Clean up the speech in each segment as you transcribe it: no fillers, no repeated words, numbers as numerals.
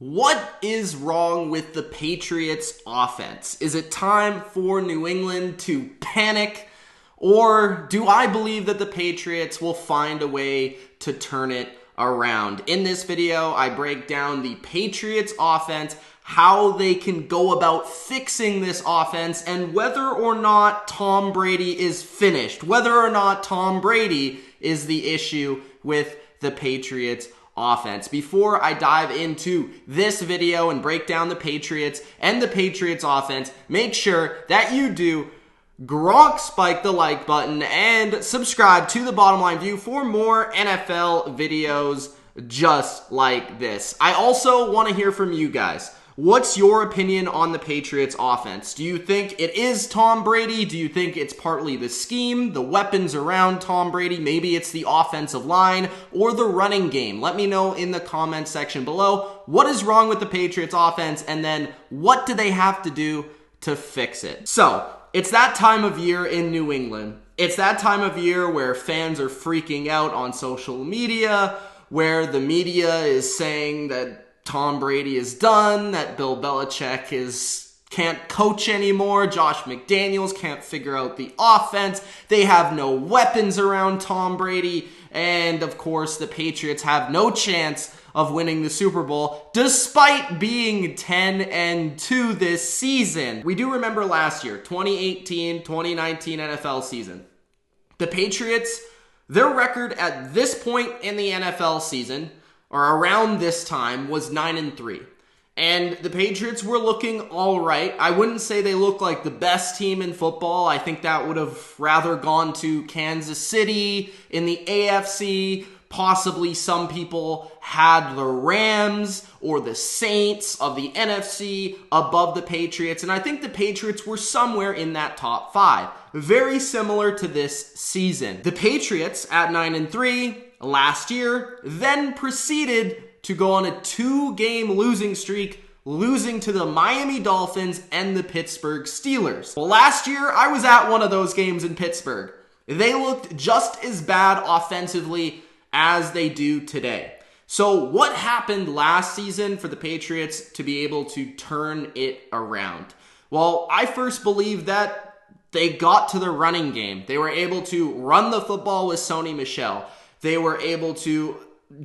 What is wrong with the Patriots offense? Is it time for New England to panic? Or do I believe that the Patriots will find a way to turn it around? In this video, I break down the Patriots offense, how they can go about fixing this offense, and whether or not Tom Brady is finished, whether or not Tom Brady is the issue with the Patriots offense. Before I dive into this video and break down the Patriots and the Patriots offense, make sure that you do spike the like button and subscribe to the Bottom Line View for more NFL videos just like this. I also want to hear from you guys. What's your opinion on the Patriots offense? Do you think it is Tom Brady? Do you think it's partly the scheme, the weapons around Tom Brady? Maybe it's the offensive line or the running game. Let me know in the comment section below. What is wrong with the Patriots offense? And then what do they have to do to fix it? So, it's that time of year in New England. It's that time of year where fans are freaking out on social media, where the media is saying that Tom Brady is done, that Bill Belichick can't coach anymore, Josh Mcdaniles can't figure out the offense, they have no weapons around Tom Brady, and of course the Patriots have no chance of winning the Super Bowl despite being 10-2 this season. We do remember last year, 2018-2019 NFL season. The Patriots, their record at this point in the NFL season, or around this time, was 9-3. And the Patriots were looking all right. I wouldn't say they look like the best team in football. I think that would have rather gone to Kansas City in the AFC. Possibly some people had the Rams or the Saints of the NFC above the Patriots. And I think the Patriots were somewhere in that top 5. Very similar to this season. The Patriots at 9-3 last year then proceeded to go on a 2-game losing streak, losing to the Miami Dolphins and the Pittsburgh Steelers. Well, last year I was at one of those games in Pittsburgh. They looked just as bad offensively as they do today. So what happened last season for the Patriots to be able to turn it around? Well, I first believe that they got to the running game. They were able to run the football with Sony Michel. They were able to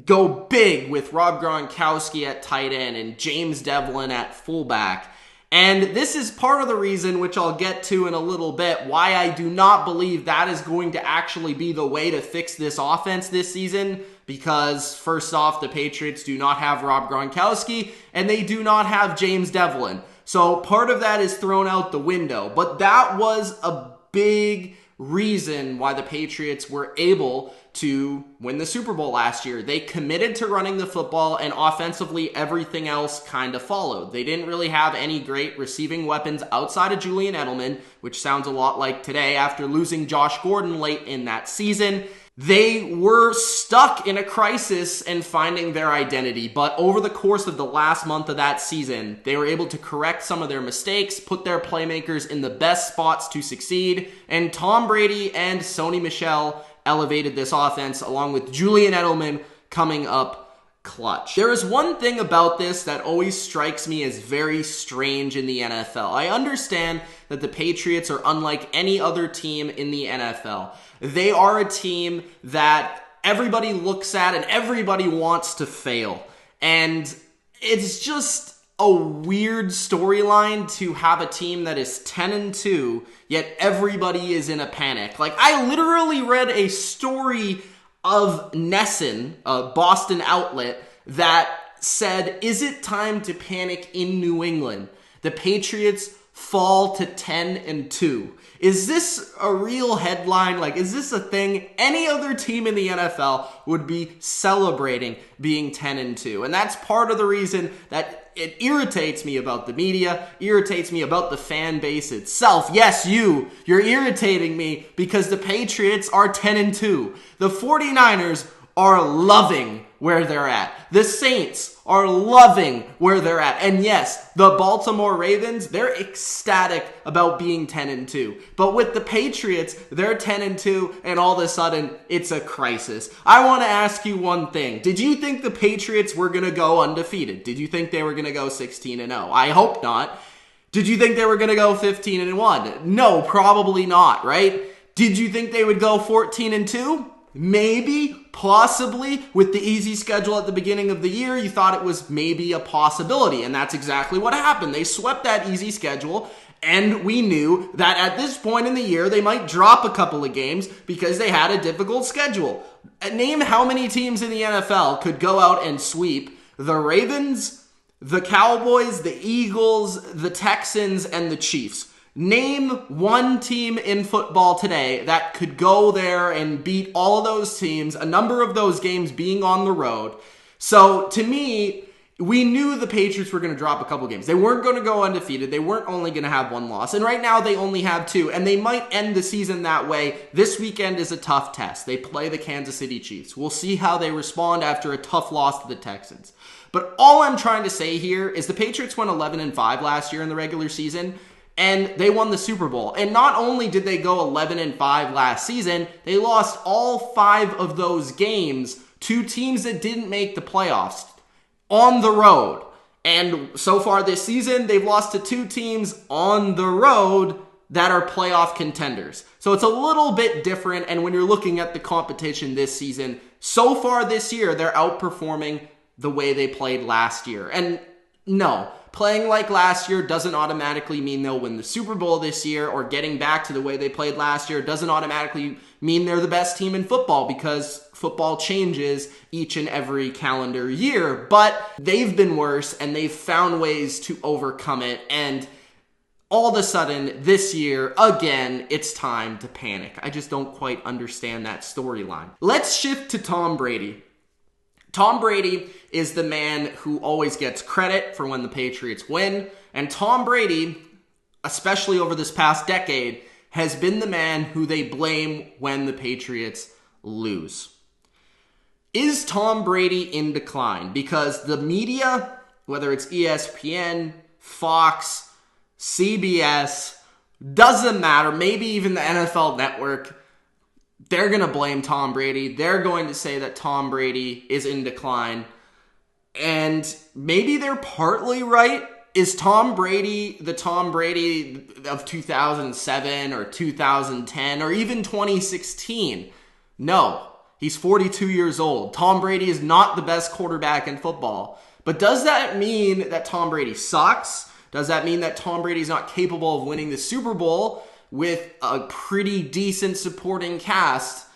go big with Rob Gronkowski at tight end and James Devlin at fullback. And this is part of the reason, which I'll get to in a little bit, why I do not believe that is going to actually be the way to fix this offense this season. Because first off, the Patriots do not have Rob Gronkowski and they do not have James Devlin. So part of that is thrown out the window. But that was a big reason why the Patriots were able to win the Super Bowl last year. They committed to running the football, and offensively everything else kind of followed. They didn't really have any great receiving weapons outside of Julian Edelman, which sounds a lot like today after losing Josh Gordon late in that season. They were stuck in a crisis and finding their identity, but over the course of the last month of that season, they were able to correct some of their mistakes, put their playmakers in the best spots to succeed, and Tom Brady and Sony Michel elevated this offense along with Julian Edelman coming up clutch. There is one thing about this that always strikes me as very strange in the NFL. I understand that the Patriots are unlike any other team in the NFL. They are a team that everybody looks at and everybody wants to fail. And it's just a weird storyline to have a team that is 10-2, yet everybody is in a panic. Like, I literally read a story of Nesson, a Boston outlet, that said, "Is it time to panic in New England? The Patriots fall to 10-2. Is this a real headline? Like, is this a thing? Any other team in the NFL would be celebrating being 10-2. And that's part of the reason that it irritates me about the media, irritates me about the fan base itself. Yes, you're irritating me because the Patriots are 10-2. The 49ers are loving where they're at. The Saints are loving where they're at. And yes, the Baltimore Ravens, they're ecstatic about being 10-2. But with the Patriots, they're 10-2, and all of a sudden, it's a crisis. I want to ask you one thing. Did you think the Patriots were going to go undefeated? Did you think they were going to go 16-0? I hope not. Did you think they were going to go 15-1? No, probably not, right? Did you think they would go 14-2? Maybe, possibly. With the easy schedule at the beginning of the year, you thought it was maybe a possibility, and that's exactly what happened. They swept that easy schedule, and we knew that at this point in the year, they might drop a couple of games because they had a difficult schedule. Name how many teams in the NFL could go out and sweep the Ravens, the Cowboys, the Eagles, the Texans, and the Chiefs. Name one team in football today that could go there and beat all of those teams, a number of those games being on the road. So to me, we knew the Patriots were going to drop a couple games. They weren't going to go undefeated. They weren't only going to have one loss. And right now they only have two, and they might end the season that way. This weekend is a tough test. They play the Kansas City Chiefs. We'll see how they respond after a tough loss to the Texans. But all I'm trying to say here is the Patriots went 11-5 last year in the regular season, and they won the Super Bowl. And not only did they go 11-5 last season, they lost all 5 of those games to teams that didn't make the playoffs on the road. And so far this season, they've lost to 2 teams on the road that are playoff contenders. So it's a little bit different. And when you're looking at the competition this season, so far this year, they're outperforming the way they played last year. And no, playing like last year doesn't automatically mean they'll win the Super Bowl this year, or getting back to the way they played last year doesn't automatically mean they're the best team in football, because football changes each and every calendar year. But they've been worse, and they've found ways to overcome it. And all of a sudden, this year, again, it's time to panic. I just don't quite understand that storyline. Let's shift to Tom Brady. Tom Brady is the man who always gets credit for when the Patriots win. And Tom Brady, especially over this past decade, has been the man who they blame when the Patriots lose. Is Tom Brady in decline? Because the media, whether it's ESPN, Fox, CBS, doesn't matter, maybe even the NFL Network, they're going to blame Tom Brady. They're going to say that Tom Brady is in decline. And maybe they're partly right. Is Tom Brady the Tom Brady of 2007 or 2010 or even 2016? No, he's 42 years old. Tom Brady is not the best quarterback in football. But does that mean that Tom Brady sucks? Does that mean that Tom Brady's not capable of winning the Super Bowl with a pretty decent supporting cast?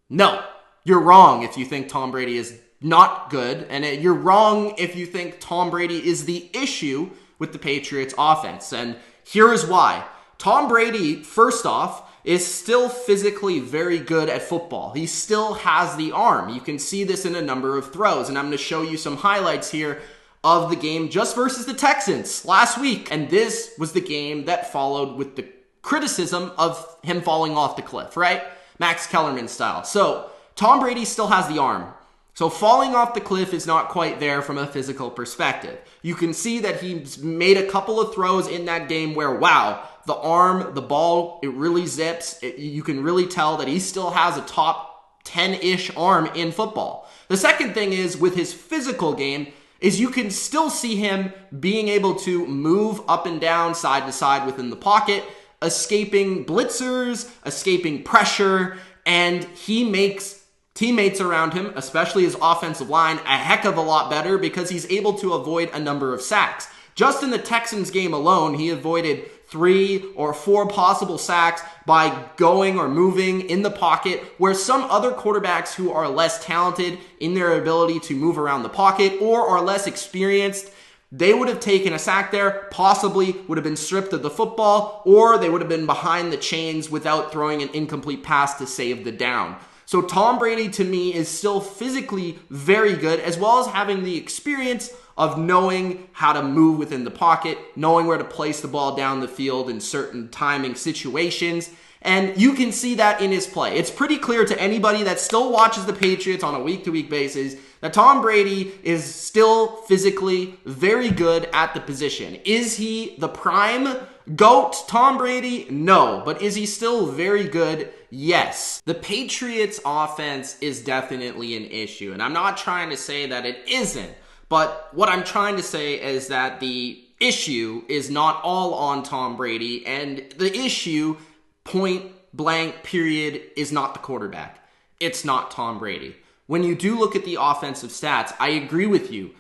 No, you're wrong if you think Tom Brady is not good, and you're wrong if you think Tom Brady is the issue with the Patriots offense. And here is why. Tom Brady, first off, is still physically very good at football. He still has the arm. You can see this in a number of throws, and I'm going to show you some highlights here of the game just versus the Texans last week. And this was the game that followed with the criticism of him falling off the cliff, right? Max Kellerman style. So Tom Brady still has the arm. So falling off the cliff is not quite there from a physical perspective. You can see that he's made a couple of throws in that game where, wow, the arm, the ball, it really zips. You can really tell that he still has a top 10-ish arm in football. The second thing is, with his physical game, is you can still see him being able to move up and down, side to side within the pocket, escaping blitzers, escaping pressure, and he makes teammates around him, especially his offensive line, a heck of a lot better because he's able to avoid a number of sacks. Just in the Texans game alone, he avoided 3 or 4 possible sacks by going or moving in the pocket, where some other quarterbacks who are less talented in their ability to move around the pocket or are less experienced, they would have taken a sack there, possibly would have been stripped of the football, or they would have been behind the chains without throwing an incomplete pass to save the down. So Tom Brady, to me, is still physically very good, as well as having the experience of knowing how to move within the pocket, knowing where to place the ball down the field in certain timing situations. And you can see that in his play. It's pretty clear to anybody that still watches the Patriots on a week-to-week basis that Tom Brady is still physically very good at the position. Is he the prime GOAT Tom Brady? No. But is he still very good? Yes. The Patriots offense is definitely an issue. And I'm not trying to say that it isn't. But what I'm trying to say is that the issue is not all on Tom Brady. And the issue, point blank, period, is not the quarterback. It's not Tom Brady. When you do look at the offensive stats, I agree with you.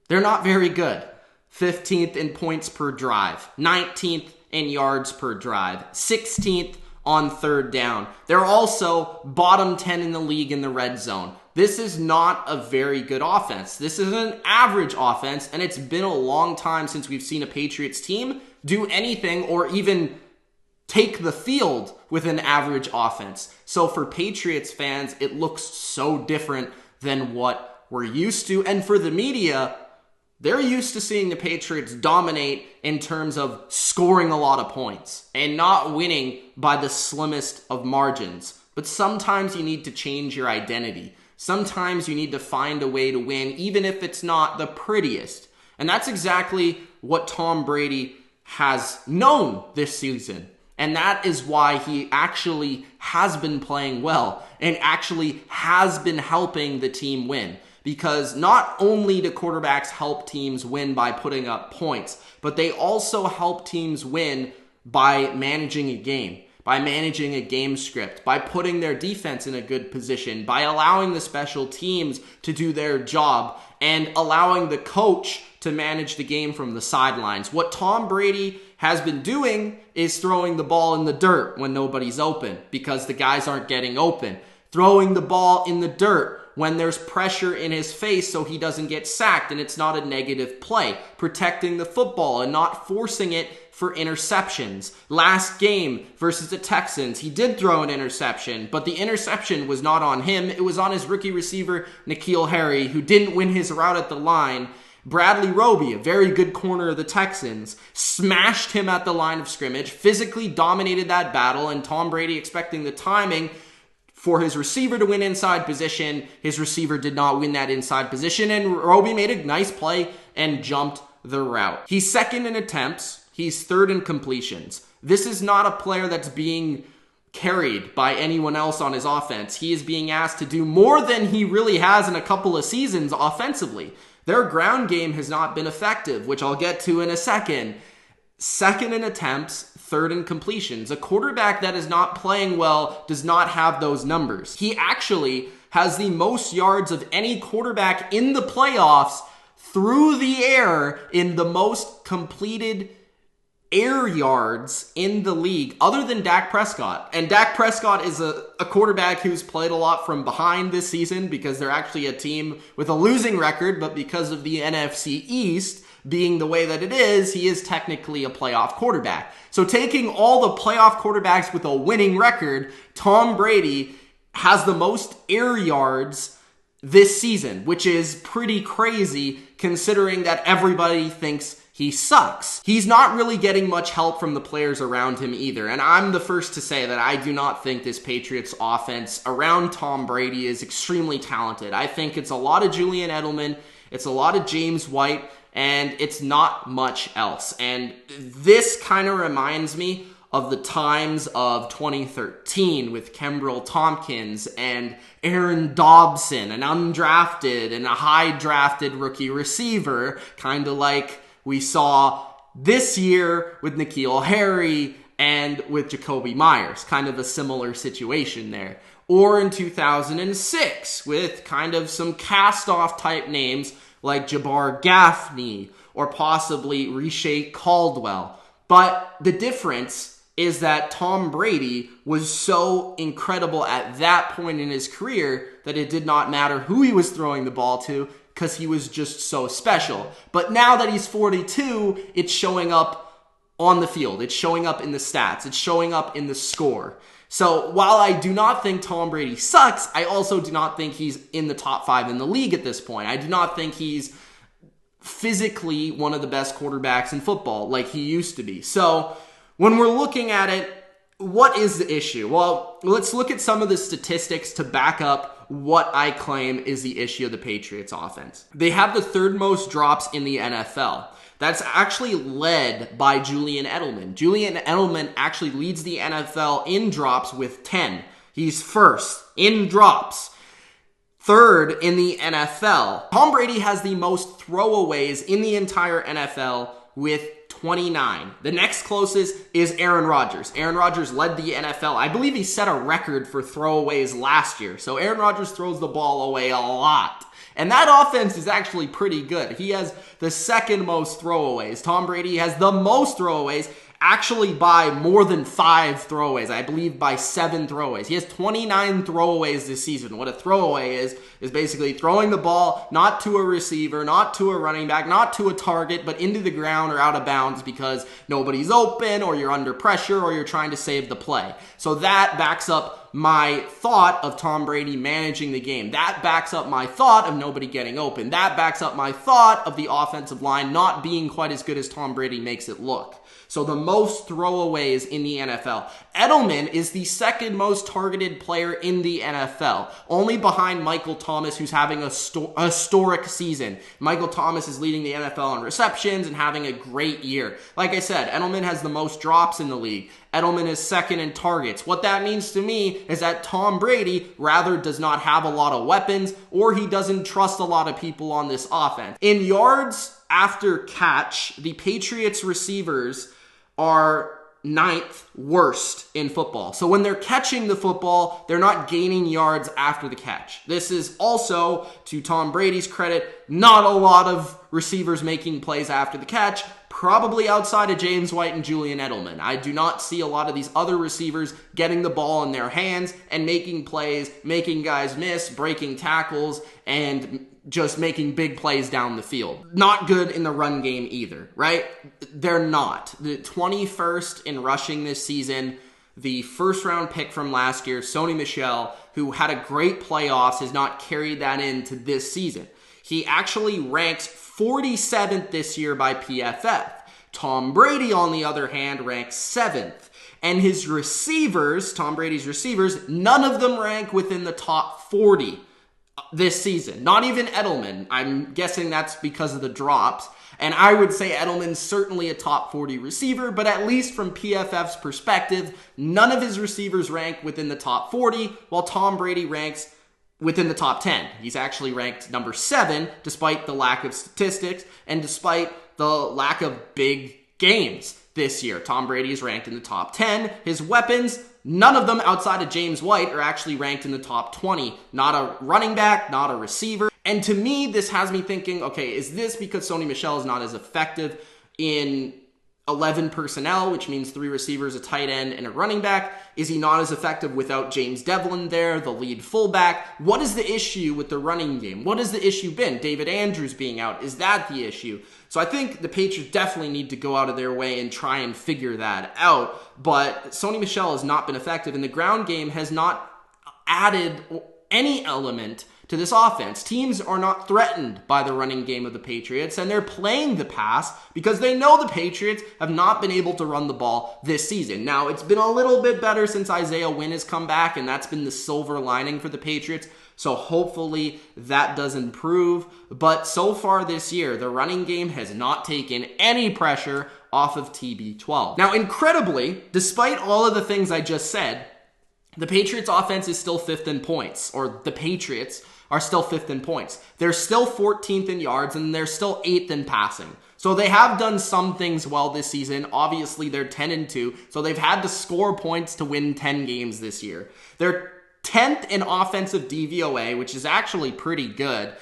They're not very good. 15th in points per drive, 19th in yards per drive, 16th on third down. They're also bottom 10 in the league in the red zone. This is not a very good offense. This is an average offense, and it's been a long time since we've seen a Patriots team do anything or even take the field with an average offense. So for Patriots fans, it looks so different than what we're used to. And for the media, they're used to seeing the Patriots dominate in terms of scoring a lot of points and not winning by the slimmest of margins. But sometimes you need to change your identity. Sometimes you need to find a way to win, even if it's not the prettiest. And that's exactly what Tom Brady has known this season. And that is why he actually has been playing well and actually has been helping the team win. Because not only do quarterbacks help teams win by putting up points, but they also help teams win by managing a game, by managing a game script, by putting their defense in a good position, by allowing the special teams to do their job, and allowing the coach to manage the game from the sidelines. What Tom Brady has been doing is throwing the ball in the dirt when nobody's open because the guys aren't getting open. Throwing the ball in the dirt when there's pressure in his face so he doesn't get sacked and it's not a negative play. Protecting the football and not forcing it for interceptions. Last game versus the Texans, he did throw an interception, but the interception was not on him. It was on his rookie receiver, N'Keal Harry, who didn't win his route at the line. Bradley Roby, a very good corner of the Texans, smashed him at the line of scrimmage, physically dominated that battle, and Tom Brady expecting the timing for his receiver to win inside position. His receiver did not win that inside position, and Roby made a nice play and jumped the route. He's second in attempts. He's third in completions. This is not a player that's being carried by anyone else on his offense. He is being asked to do more than he really has in a couple of seasons offensively. Their ground game has not been effective, which I'll get to in a second. Second in attempts, third in completions. A quarterback that is not playing well does not have those numbers. He actually has the most yards of any quarterback in the playoffs through the air in the most completed air yards in the league other than Dak Prescott. And Dak Prescott is a quarterback who's played a lot from behind this season because they're actually a team with a losing record, but because of the NFC East being the way that it is, he is technically a playoff quarterback. So taking all the playoff quarterbacks with a winning record, Tom Brady has the most air yards this season, which is pretty crazy considering that everybody thinks he sucks. He's not really getting much help from the players around him either. And I'm the first to say that I do not think this Patriots offense around Tom Brady is extremely talented. I think it's a lot of Julian Edelman, it's a lot of James White, and it's not much else. And this kind of reminds me of the times of 2013 with Kembrell Tompkins and Aaron Dobson, an undrafted and a high-drafted rookie receiver, kind of like we saw this year with N'Keal Harry and with Jacoby Myers, kind of a similar situation there. Or in 2006 with kind of some cast-off type names like Jabbar Gaffney or possibly Riche Caldwell. But the difference is that Tom Brady was so incredible at that point in his career that it did not matter who he was throwing the ball to because he was just so special. But now that he's 42, it's showing up on the field. It's showing up in the stats. It's showing up in the score. So while I do not think Tom Brady sucks, I also do not think he's in the top 5 in the league at this point. I do not think he's physically one of the best quarterbacks in football like he used to be. So when we're looking at it, what is the issue? Well, let's look at some of the statistics to back up what I claim is the issue of the Patriots offense. They have the third most drops in the NFL. That's actually led by Julian Edelman. Julian Edelman actually leads the NFL in drops with 10. He's first in drops. Third in the NFL. Tom Brady has the most throwaways in the entire NFL with 29. The next closest is Aaron Rodgers. Aaron Rodgers led the NFL. I believe he set a record for throwaways last year. So Aaron Rodgers throws the ball away a lot. And that offense is actually pretty good. He has the second most throwaways. Tom Brady has the most throwaways, actually by more than 5 throwaways. I believe by 7 throwaways. He has 29 throwaways this season. What a throwaway is basically throwing the ball not to a receiver, not to a running back, not to a target, but into the ground or out of bounds because nobody's open or you're under pressure or you're trying to save the play. So that backs up my thought of Tom Brady managing the game. That backs up my thought of nobody getting open. That backs up my thought of the offensive line not being quite as good as Tom Brady makes it look. So the most throwaways in the NFL. Edelman is the second most targeted player in the NFL, only behind Michael Thomas, who's having a historic season. Michael Thomas is leading the NFL in receptions and having a great year. Like I said, Edelman has the most drops in the league. Edelman is second in targets. What that means to me is that Tom Brady rather does not have a lot of weapons, or he doesn't trust a lot of people on this offense. In yards after catch, the Patriots receivers are 9th worst in football. So when they're catching the football, they're not gaining yards after the catch. This is also, to Tom Brady's credit, not a lot of receivers making plays after the catch, probably outside of James White and Julian Edelman. I do not see a lot of these other receivers getting the ball in their hands and making plays, making guys miss, breaking tackles, and just making big plays down the field. Not good in the run game either, right? They're not. The 21st in rushing this season, the first round pick from last year, Sony Michel, who had a great playoffs, has not carried that into this season. He actually ranks 47th this year by PFF. Tom Brady, on the other hand, ranks 7th. And his receivers, Tom Brady's receivers, none of them rank within the top 40 this season. Not even Edelman. I'm guessing that's because of the drops. And I would say Edelman's certainly a top 40 receiver, but at least from PFF's perspective, none of his receivers rank within the top 40, while Tom Brady ranks within the top 10. He's actually ranked number 7, despite the lack of statistics and despite the lack of big games this year. Tom Brady is ranked in the top 10. His weapons, none of them outside of James White are actually ranked in the top 20. Not a running back, not a receiver. And to me, this has me thinking, okay, is this because Sony Michel is not as effective in 11 personnel, which means 3 receivers, a tight end, and a running back? Is he not as effective without James Devlin there, the lead fullback? What is the issue with the running game? What has the issue been? David Andrews being out, is that the issue? So I think the Patriots definitely need to go out of their way and try and figure that out. But Sony Michel has not been effective, and the ground game has not added any element to this offense. Teams are not threatened by the running game of the Patriots, and they're playing the pass because they know the Patriots have not been able to run the ball this season. Now, it's been a little bit better since Isaiah Wynn has come back, and that's been the silver lining for the Patriots. So hopefully that does improve. But so far this year, the running game has not taken any pressure off of TB12. Now, incredibly, despite all of the things I just said, the Patriots offense is still 5th in points, or the Patriots are still 5th in points. They're still 14th in yards, and they're still 8th in passing. So they have done some things well this season. Obviously, they're 10-2, so they've had to score points to win 10 games this year. They're 10th in offensive DVOA, which is actually pretty good.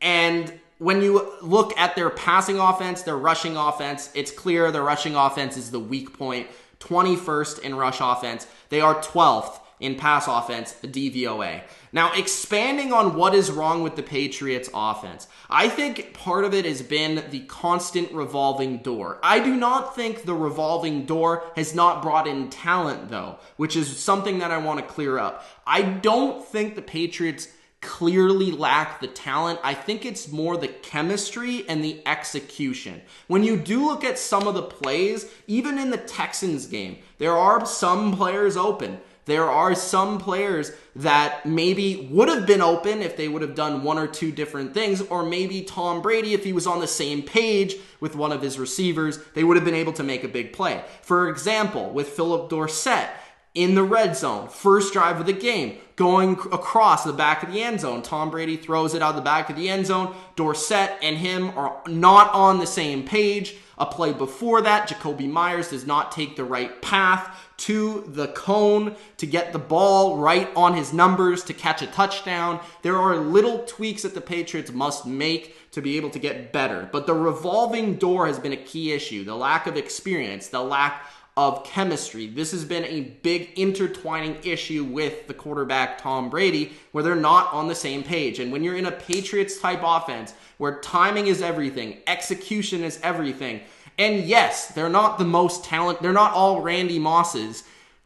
And when you look at their passing offense, their rushing offense, it's clear their rushing offense is the weak point. 21st in rush offense. They are 12th in pass offense, DVOA. Now, expanding on what is wrong with the Patriots offense, I think part of it has been the constant revolving door. I do not think the revolving door has not brought in talent, though, which is something that I want to clear up. I don't think the Patriots clearly lack the talent. I think it's more the chemistry and the execution. When you do look at some of the plays, even in the Texans game, there are some players open. There are some players that maybe would have been open if they would have done one or two different things, or maybe Tom Brady, if he was on the same page with one of his receivers, they would have been able to make a big play. For example, with Philip Dorsett in the red zone, first drive of the game, going across the back of the end zone. Tom Brady throws it out the back of the end zone. Dorsett and him are not on the same page. A play before that, Jacoby Myers does not take the right path to the cone to get the ball right on his numbers to catch a touchdown. There are little tweaks that the Patriots must make to be able to get better. But the revolving door has been a key issue. The lack of experience, the lack of chemistry. This has been a big intertwining issue with the quarterback Tom Brady, where they're not on the same page. And when you're in a Patriots type offense where timing is everything, execution is everything, and yes, they're not the most talented, they're not all Randy Mosses,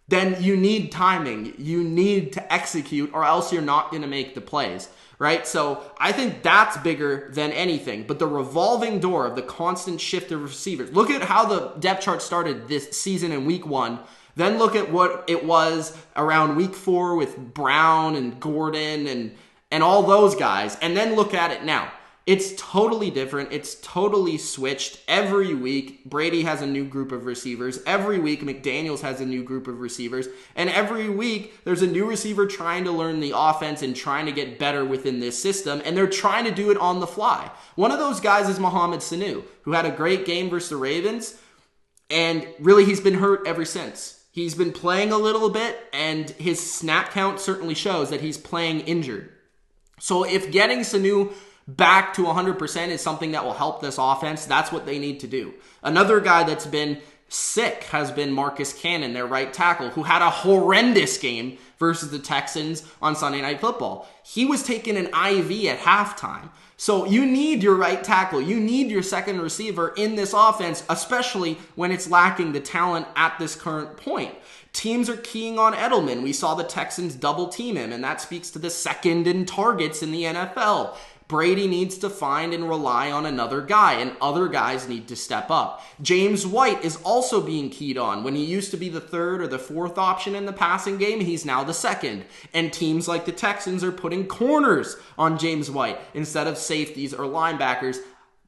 then you need timing. You need to execute, or else you're not going to make the plays, right? So I think that's bigger than anything. But the revolving door of the constant shift of receivers. Look at how the depth chart started this season in week 1. Then look at what it was around week 4 with Brown and Gordon and all those guys. And then look at it now. It's totally different. It's totally switched. Every week, Brady has a new group of receivers. Every week, Mcdaniles has a new group of receivers. And every week, there's a new receiver trying to learn the offense and trying to get better within this system. And they're trying to do it on the fly. One of those guys is Mohamed Sanu, who had a great game versus the Ravens. And really, he's been hurt ever since. He's been playing a little bit, and his snap count certainly shows that he's playing injured. So if getting Sanu back to 100% is something that will help this offense, that's what they need to do. Another guy that's been sick has been Marcus Cannon, their right tackle, who had a horrendous game versus the Texans on Sunday Night Football. He was taking an IV at halftime. So you need your right tackle. You need your second receiver in this offense, especially when it's lacking the talent at this current point. Teams are keying on Edelman. We saw the Texans double team him, and that speaks to the second in targets in the NFL. Brady needs to find and rely on another guy, and other guys need to step up. James White is also being keyed on. When he used to be the third or the fourth option in the passing game, he's now the second. And teams like the Texans are putting corners on James White instead of safeties or linebackers,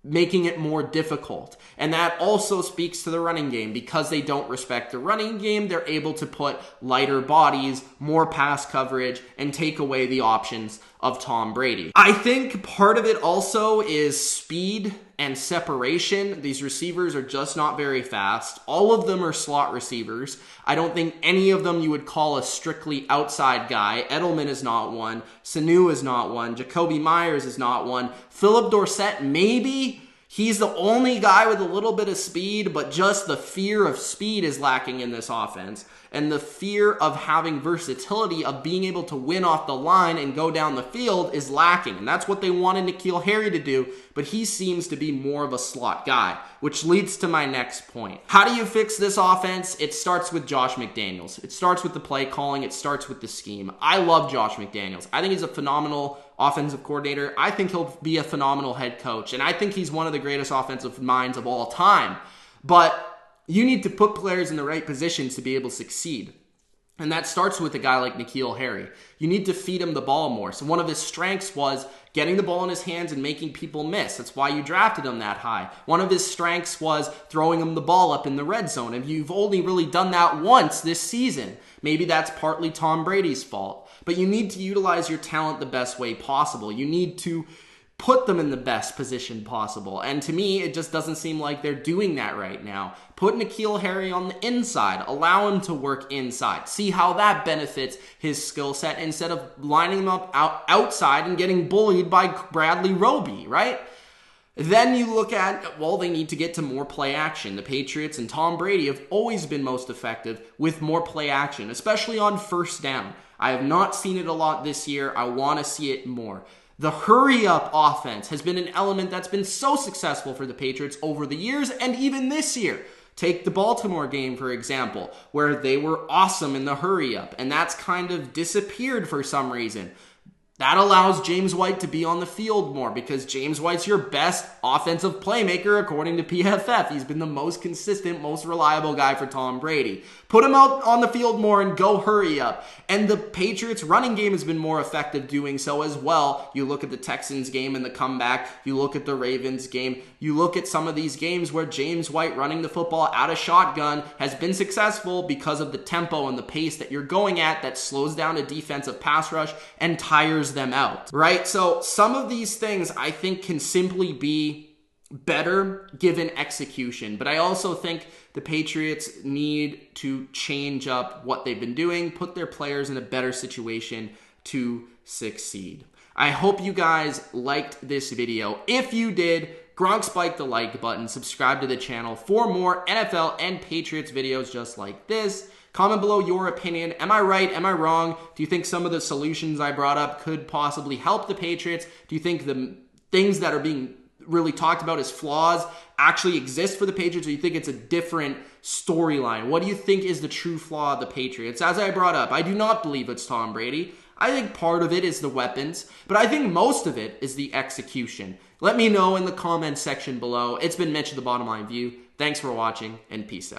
making it more difficult. And that also speaks to the running game. Because they don't respect the running game, they're able to put lighter bodies, more pass coverage, and take away the options of Tom Brady. I think part of it also is speed and separation. These receivers are just not very fast. All of them are slot receivers. I don't think any of them you would call a strictly outside guy. Edelman is not one. Sanu is not one. Jacoby Myers is not one. Philip Dorsett, maybe. He's the only guy with a little bit of speed, but just the fear of speed is lacking in this offense. And the fear of having versatility, of being able to win off the line and go down the field is lacking. And that's what they wanted N'Keal Harry to do, but he seems to be more of a slot guy, which leads to my next point. How do you fix this offense? It starts with Josh McDaniles. It starts with the play calling. It starts with the scheme. I love Josh McDaniles. I think he's a phenomenal offensive coordinator. I think he'll be a phenomenal head coach. And I think he's one of the greatest offensive minds of all time. But you need to put players in the right positions to be able to succeed. And that starts with a guy like N'Keal Harry. You need to feed him the ball more. So one of his strengths was getting the ball in his hands and making people miss. That's why you drafted him that high. One of his strengths was throwing him the ball up in the red zone. And you've only really done that once this season. Maybe that's partly Tom Brady's fault. But you need to utilize your talent the best way possible. You need to put them in the best position possible. And to me, it just doesn't seem like they're doing that right now. Put N'Keal Harry on the inside. Allow him to work inside. See how that benefits his skill set instead of lining him up outside and getting bullied by Bradley Roby, right? Then you look at, well, they need to get to more play action. The Patriots and Tom Brady have always been most effective with more play action, especially on first down. I have not seen it a lot this year. I want to see it more. The hurry-up offense has been an element that's been so successful for the Patriots over the years and even this year. Take the Baltimore game, for example, where they were awesome in the hurry-up, and that's kind of disappeared for some reason. That allows James White to be on the field more because James White's your best offensive playmaker according to PFF. He's been the most consistent, most reliable guy for Tom Brady. Put him out on the field more and go hurry up. And the Patriots running game has been more effective doing so as well. You look at the Texans game and the comeback. You look at the Ravens game. You look at some of these games where James White running the football out of shotgun has been successful because of the tempo and the pace that you're going at that slows down a defensive pass rush and tires them out, right? So some of these things I think can simply be better given execution, but I also think the Patriots need to change up what they've been doing, put their players in a better situation to succeed. I hope you guys liked this video. If you did, Gronk spike the like button, subscribe to the channel for more NFL and Patriots videos just like this. Comment below your opinion. Am I right? Am I wrong? Do you think some of the solutions I brought up could possibly help the Patriots? Do you think the things that are being really talked about as flaws actually exist for the Patriots, or do you think it's a different storyline? What do you think is the true flaw of the Patriots? As I brought up, I do not believe it's Tom Brady. I think part of it is the weapons, but I think most of it is the execution. Let me know in the comments section below. It's been Mitch of TheBottomLineView. Thanks for watching, and peace out.